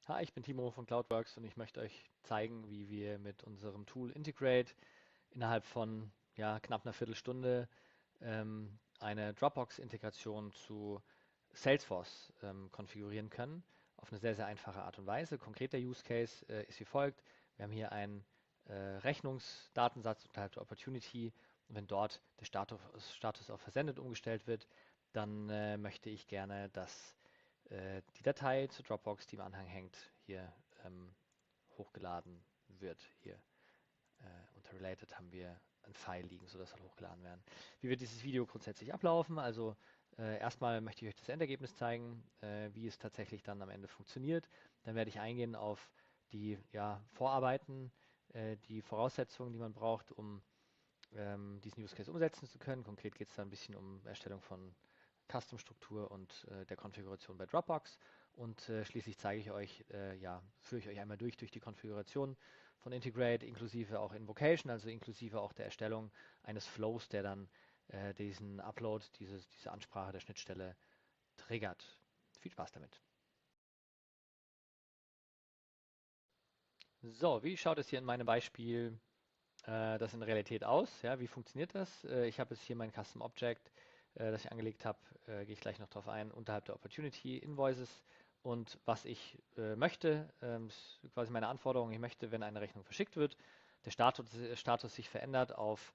Hi, ich bin Timo von CloudWorks und ich möchte euch zeigen, wie wir mit unserem Tool Integrate innerhalb von knapp einer Viertelstunde eine Dropbox-Integration zu Salesforce konfigurieren können, auf eine sehr, sehr einfache Art und Weise. Konkreter Use Case ist wie folgt. Wir haben hier einen Rechnungsdatensatz unterhalb der Opportunity und wenn dort der Status auf versendet umgestellt wird, dann möchte ich gerne, dass die Datei zu Dropbox, die im Anhang hängt, hier hochgeladen wird. Hier unter Related haben wir ein File liegen, sodass soll hochgeladen werden. Wie wird dieses Video grundsätzlich ablaufen? Also erstmal möchte ich euch das Endergebnis zeigen, wie es tatsächlich dann am Ende funktioniert. Dann werde ich eingehen auf die Vorarbeiten, die Voraussetzungen, die man braucht, um diesen Use Case umsetzen zu können. Konkret geht es da ein bisschen um Erstellung von Custom-Struktur und der Konfiguration bei Dropbox. Und schließlich zeige ich euch, führe ich euch einmal durch die Konfiguration von Integrate, inklusive auch Invocation, also inklusive auch der Erstellung eines Flows, der dann diesen Upload, diese Ansprache der Schnittstelle triggert. Viel Spaß damit. So, wie schaut es hier in meinem Beispiel das in Realität aus? Ja, wie funktioniert das? Ich habe jetzt hier mein Custom Object, das ich angelegt habe, gehe ich gleich noch drauf ein, unterhalb der Opportunity Invoices. Und was ich möchte, ist quasi meine Anforderung, ich möchte, wenn eine Rechnung verschickt wird, der Status sich verändert auf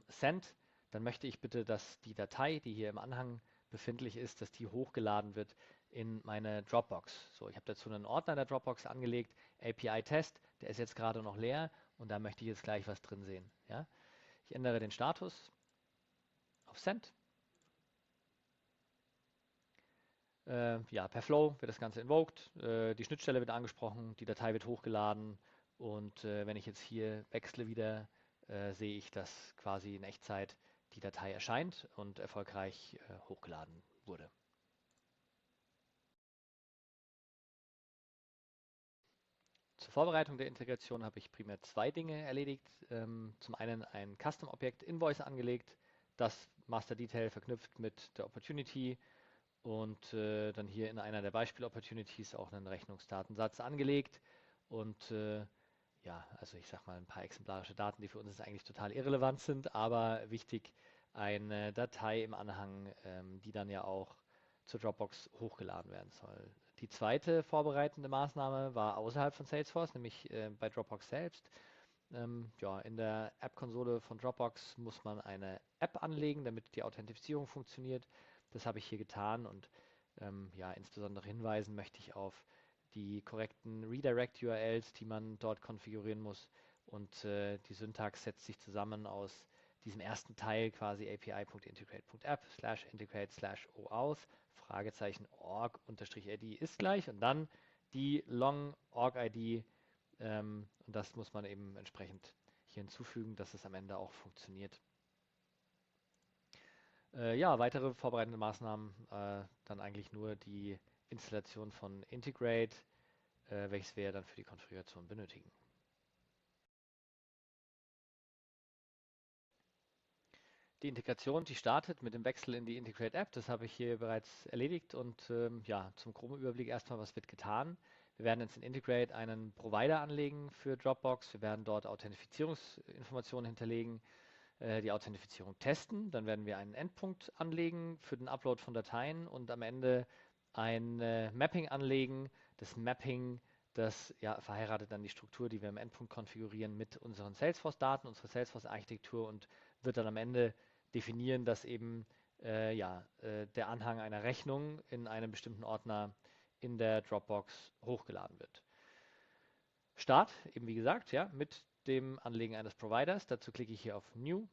Send, dann möchte ich bitte, dass die Datei, die hier im Anhang befindlich ist, dass die hochgeladen wird in meine Dropbox. So, ich habe dazu einen Ordner in der Dropbox angelegt, API-Test, der ist jetzt gerade noch leer und da möchte ich jetzt gleich was drin sehen. Ja? Ich ändere den Status auf Send. Per Flow wird das Ganze invoked, die Schnittstelle wird angesprochen, die Datei wird hochgeladen und wenn ich jetzt hier wechsle wieder, sehe ich, dass quasi in Echtzeit die Datei erscheint und erfolgreich hochgeladen wurde. Zur Vorbereitung der Integration habe ich primär zwei Dinge erledigt. Zum einen ein Custom-Objekt Invoice angelegt, das Master Detail verknüpft mit der Opportunity und dann hier in einer der Beispiel-Opportunities auch einen Rechnungsdatensatz angelegt und also ich sage mal ein paar exemplarische Daten, die für uns jetzt eigentlich total irrelevant sind, aber wichtig, eine Datei im Anhang, die dann ja auch zur Dropbox hochgeladen werden soll. Die zweite vorbereitende Maßnahme war außerhalb von Salesforce, nämlich bei Dropbox selbst. In der App-Konsole von Dropbox muss man eine App anlegen, damit die Authentifizierung funktioniert. Das habe ich hier getan und insbesondere hinweisen möchte ich auf die korrekten Redirect-URLs, die man dort konfigurieren muss. Und die Syntax setzt sich zusammen aus diesem ersten Teil quasi api.integrate.app/integrate/oauth Fragezeichen org-id ist gleich und dann die long org-id und das muss man eben entsprechend hier hinzufügen, dass es am Ende auch funktioniert. Weitere vorbereitende Maßnahmen, dann eigentlich nur die Installation von Integrate, welches wir dann für die Konfiguration benötigen. Die Integration, die startet mit dem Wechsel in die Integrate App. Das habe ich hier bereits erledigt und zum groben Überblick erstmal, was wird getan. Wir werden jetzt in Integrate einen Provider anlegen für Dropbox. Wir werden dort Authentifizierungsinformationen hinterlegen, die Authentifizierung testen. Dann werden wir einen Endpunkt anlegen für den Upload von Dateien und am Ende ein Mapping anlegen. Das Mapping, das verheiratet dann die Struktur, die wir im Endpunkt konfigurieren, mit unseren Salesforce-Daten, unserer Salesforce-Architektur und wird dann am Ende definieren, dass eben der Anhang einer Rechnung in einem bestimmten Ordner in der Dropbox hochgeladen wird. Start, eben wie gesagt, mit dem Anlegen eines Providers. Dazu klicke ich hier auf New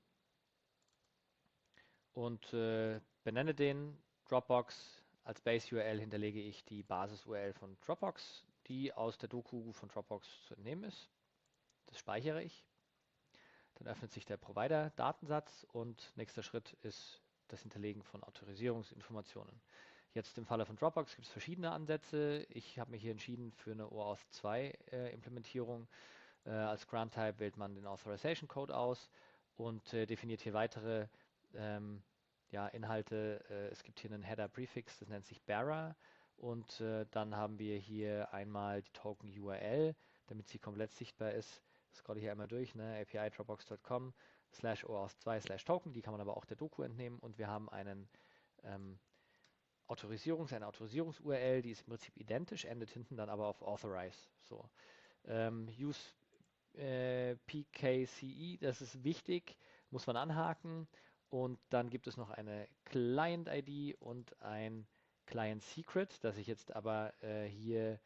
und benenne den Dropbox. Als Base-URL hinterlege ich die Basis-URL von Dropbox, die aus der Doku von Dropbox zu entnehmen ist. Das speichere ich. Dann öffnet sich der Provider-Datensatz und nächster Schritt ist das Hinterlegen von Autorisierungsinformationen. Jetzt im Falle von Dropbox gibt es verschiedene Ansätze. Ich habe mich hier entschieden für eine OAuth 2 Implementierung. Als Grant-Type wählt man den Authorization Code aus und definiert hier weitere Inhalte. Es gibt hier einen Header-Prefix, das nennt sich Bearer Und dann haben wir hier einmal die Token URL, damit sie komplett sichtbar ist. Scrolle hier einmal durch, ne? api-dropbox.com/OAuth2/Token. Die kann man aber auch der Doku entnehmen. Und wir haben einen ähm, eine Autorisierungs-URL, die ist im Prinzip identisch, endet hinten dann aber auf Authorize. So. Use PKCE, das ist wichtig, muss man anhaken. Und dann gibt es noch eine Client-ID und ein Client-Secret, das ich jetzt aber hier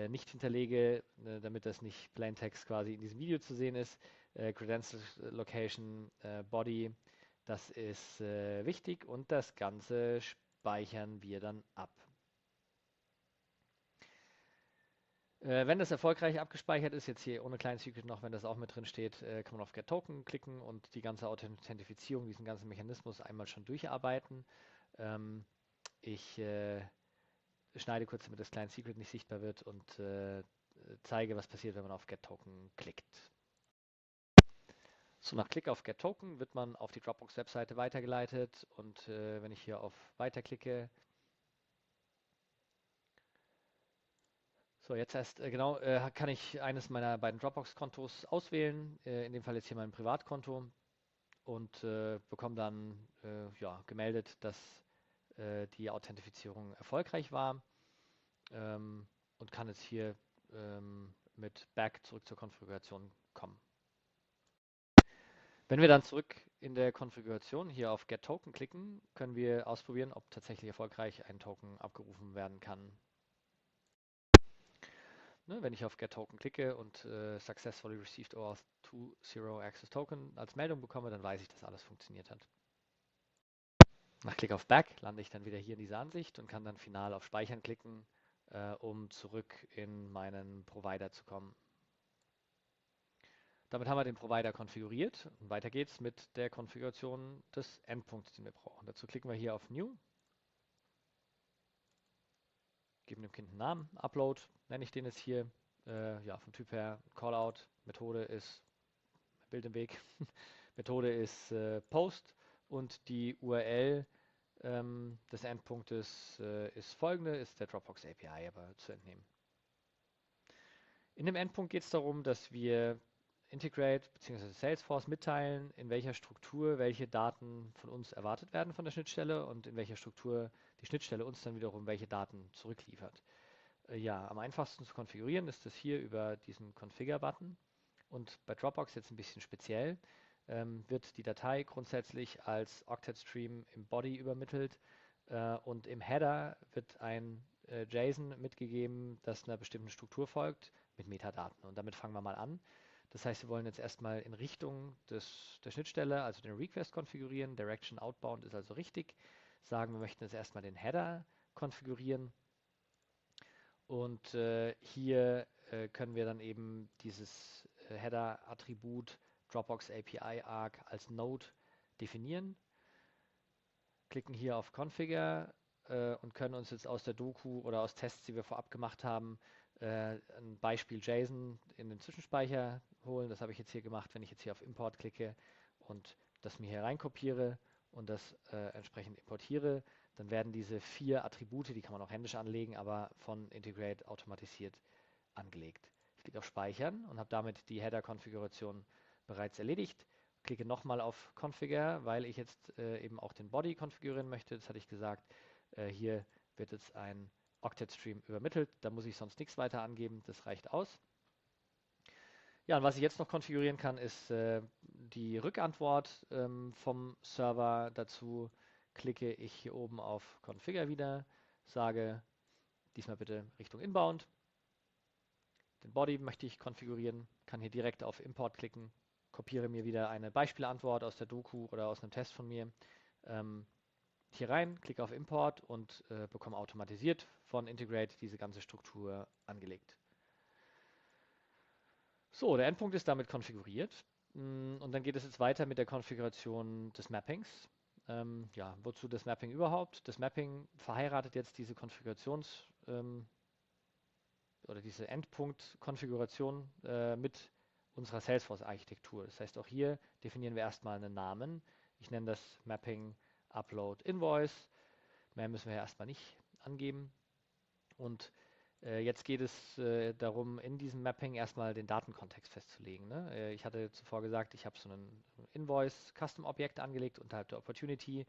nicht hinterlege, damit das nicht Plaintext quasi in diesem Video zu sehen ist. Credential Location Body, das ist wichtig und das Ganze speichern wir dann ab. Wenn das erfolgreich abgespeichert ist, jetzt hier ohne Client Secret noch, wenn das auch mit drin steht, kann man auf Get Token klicken und die ganze Authentifizierung, diesen ganzen Mechanismus einmal schon durcharbeiten. Ich schneide kurz, damit das Client Secret nicht sichtbar wird und zeige, was passiert, wenn man auf Get Token klickt. So, nach Klick auf Get Token wird man auf die Dropbox-Webseite weitergeleitet und wenn ich hier auf Weiter klicke, so jetzt erst kann ich eines meiner beiden Dropbox-Kontos auswählen, in dem Fall jetzt hier mein Privatkonto und bekomme dann gemeldet, dass die Authentifizierung erfolgreich war und kann jetzt hier mit Back zurück zur Konfiguration kommen. Wenn wir dann zurück in der Konfiguration hier auf Get Token klicken, können wir ausprobieren, ob tatsächlich erfolgreich ein Token abgerufen werden kann. Ne, wenn ich auf Get Token klicke und Successfully Received OAuth 2.0 Access Token als Meldung bekomme, dann weiß ich, dass alles funktioniert hat. Nach Klick auf Back lande ich dann wieder hier in dieser Ansicht und kann dann final auf Speichern klicken, um zurück in meinen Provider zu kommen. Damit haben wir den Provider konfiguriert und weiter geht's mit der Konfiguration des Endpunkts, den wir brauchen. Dazu klicken wir hier auf New, geben dem Kind einen Namen, Upload nenne ich den jetzt hier, vom Typ her Callout, Methode ist Bild im Weg, Methode ist Post und die URL des Endpunktes ist folgende, ist der Dropbox API aber zu entnehmen. In dem Endpunkt geht es darum, dass wir Integrate bzw. Salesforce mitteilen, in welcher Struktur welche Daten von uns erwartet werden von der Schnittstelle und in welcher Struktur die Schnittstelle uns dann wiederum welche Daten zurückliefert. Am einfachsten zu konfigurieren ist das hier über diesen Configure-Button und bei Dropbox jetzt ein bisschen speziell, wird die Datei grundsätzlich als Octet-Stream im Body übermittelt und im Header wird ein JSON mitgegeben, das einer bestimmten Struktur folgt mit Metadaten. Und damit fangen wir mal an. Das heißt, wir wollen jetzt erstmal in Richtung der Schnittstelle, also den Request konfigurieren. Direction Outbound ist also richtig. Sagen, wir möchten jetzt erstmal den Header konfigurieren. Und hier können wir dann eben dieses Header-Attribut Dropbox API Arc als Node definieren. Klicken hier auf Configure und können uns jetzt aus der Doku oder aus Tests, die wir vorab gemacht haben, ein Beispiel JSON in den Zwischenspeicher holen. Das habe ich jetzt hier gemacht, wenn ich jetzt hier auf Import klicke und das mir hier reinkopiere und das entsprechend importiere, dann werden diese 4 Attribute, die kann man auch händisch anlegen, aber von Integrate automatisiert angelegt. Ich klicke auf Speichern und habe damit die Header-Konfiguration bereits erledigt. Klicke nochmal auf Configure, weil ich jetzt eben auch den Body konfigurieren möchte. Das hatte ich gesagt. Hier wird jetzt ein Octet-Stream übermittelt. Da muss ich sonst nichts weiter angeben. Das reicht aus. Ja, und was ich jetzt noch konfigurieren kann, ist die Rückantwort vom Server. Dazu klicke ich hier oben auf Configure wieder, sage diesmal bitte Richtung Inbound. Den Body möchte ich konfigurieren, kann hier direkt auf Import klicken, kopiere mir wieder eine Beispielantwort aus der Doku oder aus einem Test von mir hier rein, klicke auf Import und bekomme automatisiert von Integrate diese ganze Struktur angelegt. So, der Endpunkt ist damit konfiguriert und dann geht es jetzt weiter mit der Konfiguration des Mappings. Wozu das Mapping überhaupt? Das Mapping verheiratet jetzt diese oder diese Endpunkt-Konfiguration mit unserer Salesforce-Architektur. Das heißt, auch hier definieren wir erstmal einen Namen. Ich nenne das Mapping Upload Invoice. Mehr müssen wir ja erstmal nicht angeben. Und jetzt geht es darum, in diesem Mapping erstmal den Datenkontext festzulegen. Ne? Ich hatte zuvor gesagt, ich habe so ein Invoice-Custom-Objekt angelegt unterhalb der Opportunity.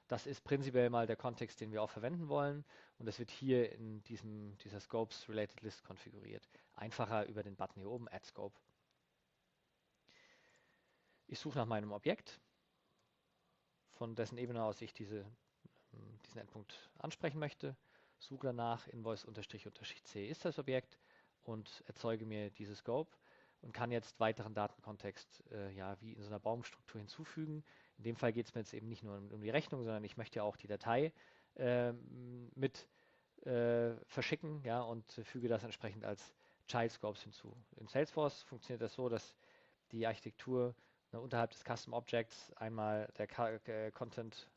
Das ist prinzipiell mal der Kontext, den wir auch verwenden wollen. Und das wird hier in dieser Scopes Related List konfiguriert. Einfacher über den Button hier oben, Add Scope. Ich suche nach meinem Objekt, von dessen Ebene aus ich diesen Endpunkt ansprechen möchte. Suche danach Invoice__c ist das Objekt und erzeuge mir diese Scope und kann jetzt weiteren Datenkontext ja, wie in so einer Baumstruktur hinzufügen. In dem Fall geht es mir jetzt eben nicht nur um die Rechnung, sondern ich möchte ja auch die Datei mit verschicken, ja, und füge das entsprechend als Child Scopes hinzu. In Salesforce funktioniert das so, dass die Architektur unterhalb des Custom Objects einmal der Content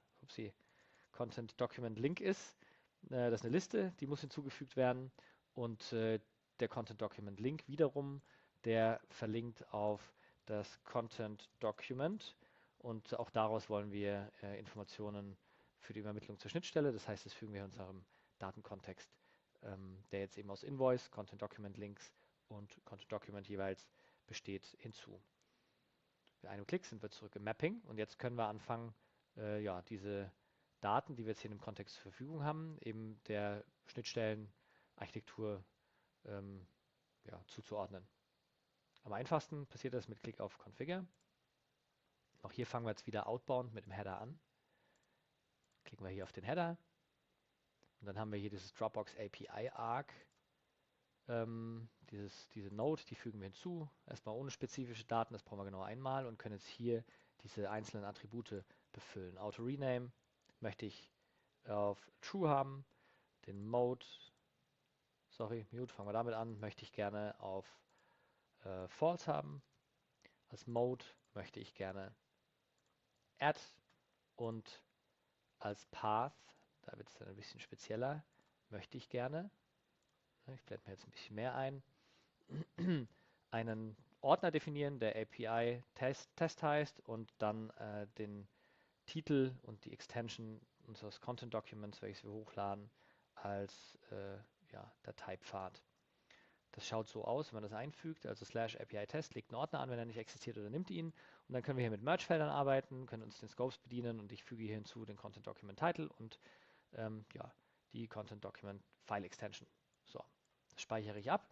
Document Link ist. Das ist eine Liste, die muss hinzugefügt werden und der Content Document Link wiederum, der verlinkt auf das Content Document und auch daraus wollen wir Informationen für die Übermittlung zur Schnittstelle. Das heißt, das fügen wir unserem Datenkontext, der jetzt eben aus Invoice, Content Document Links und Content Document jeweils besteht, hinzu. Mit einem Klick sind wir zurück im Mapping und jetzt können wir anfangen, ja, diese Daten, die wir jetzt hier im Kontext zur Verfügung haben, eben der Schnittstellenarchitektur ja, zuzuordnen. Am einfachsten passiert das mit Klick auf Configure. Auch hier fangen wir jetzt wieder outbound mit dem Header an. Klicken wir hier auf den Header und dann haben wir hier dieses Dropbox API Arc. Diese Node, die fügen wir hinzu, erstmal ohne spezifische Daten, das brauchen wir genau einmal und können jetzt hier diese einzelnen Attribute befüllen. Auto Rename möchte ich auf True haben, den Mute, fangen wir damit an, möchte ich gerne auf False haben. Als Mode möchte ich gerne Add und als Path, da wird es dann ein bisschen spezieller, möchte ich gerne, ich blende mir jetzt ein bisschen mehr ein, einen Ordner definieren, der API Test heißt und dann den Titel und die Extension unseres Content Documents, welches wir hochladen, als ja, Dateipfad. Das schaut so aus, wenn man das einfügt, also /API-Test legt einen Ordner an, wenn er nicht existiert oder nimmt ihn. Und dann können wir hier mit Merge-Feldern arbeiten, können uns den Scopes bedienen und ich füge hier hinzu den Content Document Title und ja, die Content Document File Extension. So, das speichere ich ab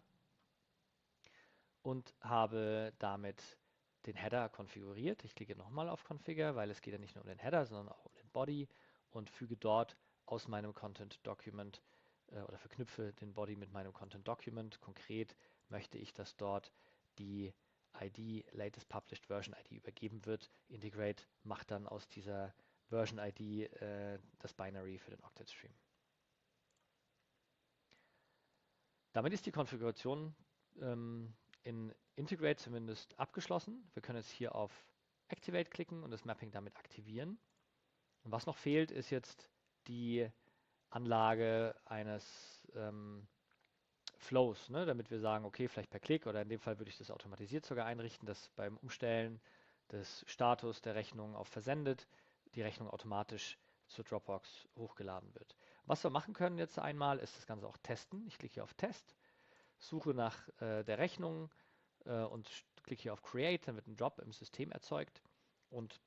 und habe damit den Header konfiguriert. Ich klicke nochmal auf Configure, weil es geht ja nicht nur um den Header, sondern auch um den Body und füge dort aus meinem Content Document oder verknüpfe den Body mit meinem Content Document. Konkret möchte ich, dass dort die ID, Latest Published Version ID übergeben wird. Integrate macht dann aus dieser Version ID das Binary für den Octet Stream. Damit ist die Konfiguration in Integrate zumindest abgeschlossen. Wir können jetzt hier auf Activate klicken und das Mapping damit aktivieren. Und was noch fehlt, ist jetzt die Anlage eines Flows, ne? Damit wir sagen, okay, vielleicht per Klick oder in dem Fall würde ich das automatisiert sogar einrichten, dass beim Umstellen des Status der Rechnung auf Versendet die Rechnung automatisch zur Dropbox hochgeladen wird. Was wir machen können jetzt einmal, ist das Ganze auch testen. Ich klicke hier auf Test, suche nach der Rechnung und klicke hier auf Create, dann wird ein Drop im System erzeugt. Und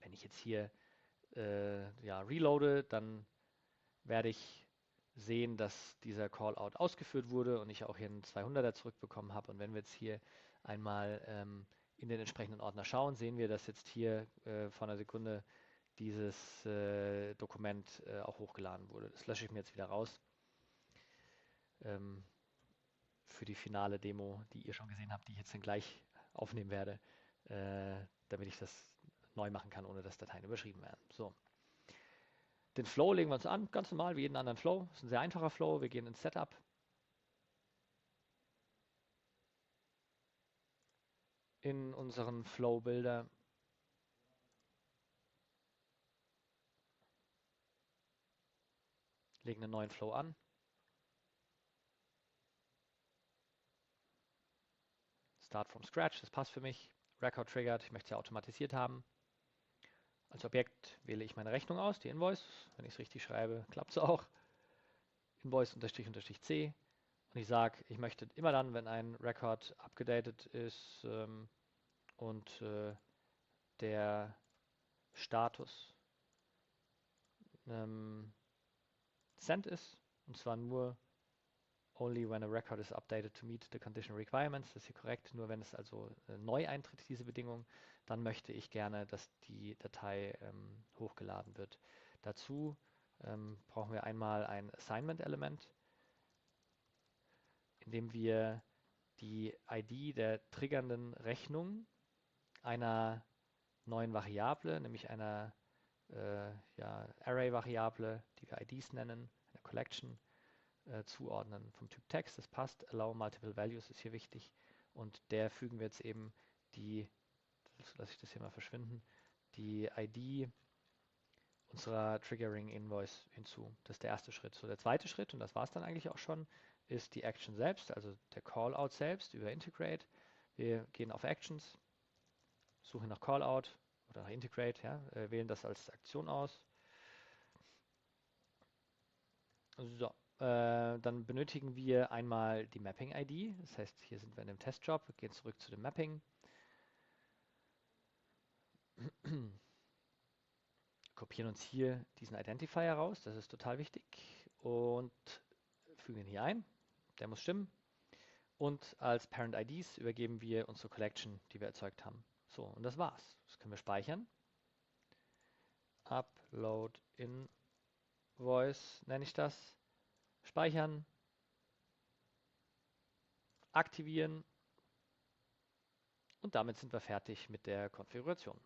wenn ich jetzt hier ja, reloade, dann werde ich sehen, dass dieser Callout ausgeführt wurde und ich auch hier einen 200er zurückbekommen habe. Und wenn wir jetzt hier einmal in den entsprechenden Ordner schauen, sehen wir, dass jetzt hier vor einer Sekunde dieses Dokument auch hochgeladen wurde. Das lösche ich mir jetzt wieder raus für die finale Demo, die ihr schon gesehen habt, die ich jetzt dann gleich aufnehmen werde, damit ich das neu machen kann, ohne dass Dateien überschrieben werden. So. Den Flow legen wir uns an, ganz normal wie jeden anderen Flow. Das ist ein sehr einfacher Flow. Wir gehen ins Setup. In unseren Flow-Builder. Legen einen neuen Flow an. Start from scratch, das passt für mich. Record triggered, ich möchte es ja automatisiert haben. Als Objekt wähle ich meine Rechnung aus, die Invoice. Wenn ich es richtig schreibe, klappt es auch. Invoice-C und ich sage, ich möchte immer dann, wenn ein Record abgedatet ist und der Status sent ist, und zwar nur only when a record is updated to meet the condition requirements, das ist hier korrekt, nur wenn es also neu eintritt, diese Bedingung, dann möchte ich gerne, dass die Datei hochgeladen wird. Dazu brauchen wir einmal ein Assignment-Element, in dem wir die ID der triggernden Rechnung einer neuen Variable, nämlich einer Array-Variable, die wir IDs nennen, eine Collection, zuordnen vom Typ Text. Das passt. Allow multiple values ist hier wichtig. Und der fügen wir jetzt eben die, lasse ich das hier mal verschwinden, die ID unserer Triggering Invoice hinzu. Das ist der erste Schritt. So, der zweite Schritt, und das war es dann eigentlich auch schon, ist die Action selbst, also der Callout selbst über Integrate. Wir gehen auf Actions, suchen nach Callout oder nach Integrate, ja, wählen das als Aktion aus. So, dann benötigen wir einmal die Mapping-ID. Das heißt, hier sind wir in dem Testjob, wir gehen zurück zu dem Mapping. Kopieren uns hier diesen Identifier raus, das ist total wichtig. Und fügen ihn hier ein, der muss stimmen. Und als Parent IDs übergeben wir unsere Collection, die wir erzeugt haben. So, und das war's. Das können wir speichern. Upload Invoice nenne ich das. Speichern. Aktivieren. Und damit sind wir fertig mit der Konfiguration.